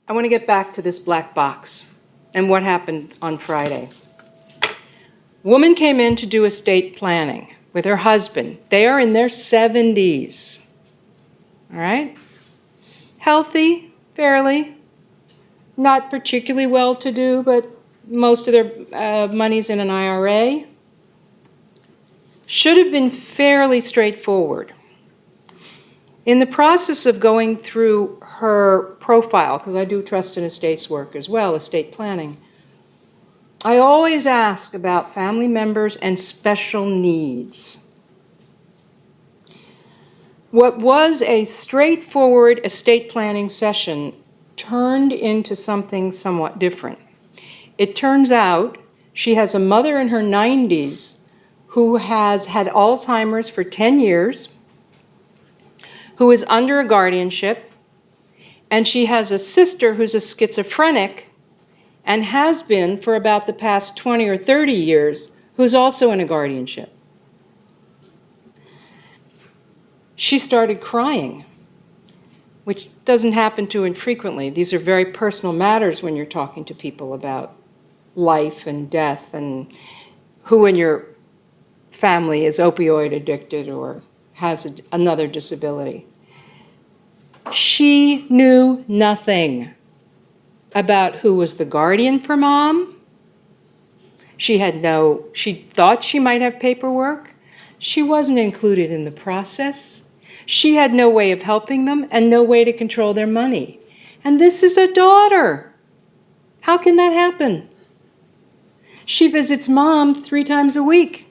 I want to get back to this black box and what happened on Friday. Woman came in to do estate planning with her husband. They are in their 70s. All right? Healthy, fairly. Not particularly well-to-do, but most of their money's in an IRA. Should have been fairly straightforward. In the process of going through her profile, because I do trust and estates work as well, estate planning, I always ask about family members and special needs. What was a straightforward estate planning session turned into something somewhat different. It turns out she has a mother in her 90s who has had Alzheimer's for 10 years, who is under a guardianship, and she has a sister who's a schizophrenic and has been for about the past 20 or 30 years, who's also in a guardianship. She started crying, which doesn't happen too infrequently. These are very personal matters when you're talking to people about life and death and who in your family is opioid addicted or has another disability. She knew nothing about who was the guardian for mom. She thought she might have paperwork. She wasn't included in the process. She had no way of helping them and no way to control their money. And this is a daughter. How can that happen? She visits mom 3 times a week.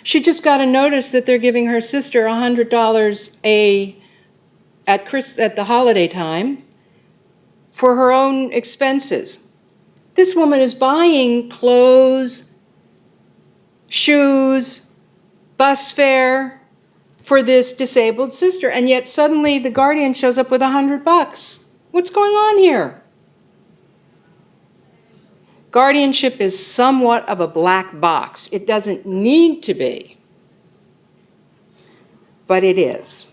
She just got a notice that they're giving her sister $100 at the holiday time for her own expenses. This woman is buying clothes, shoes, bus fare for this disabled sister, and yet suddenly the guardian shows up with $100. What's going on here? Guardianship is somewhat of a black box. It doesn't need to be, but it is.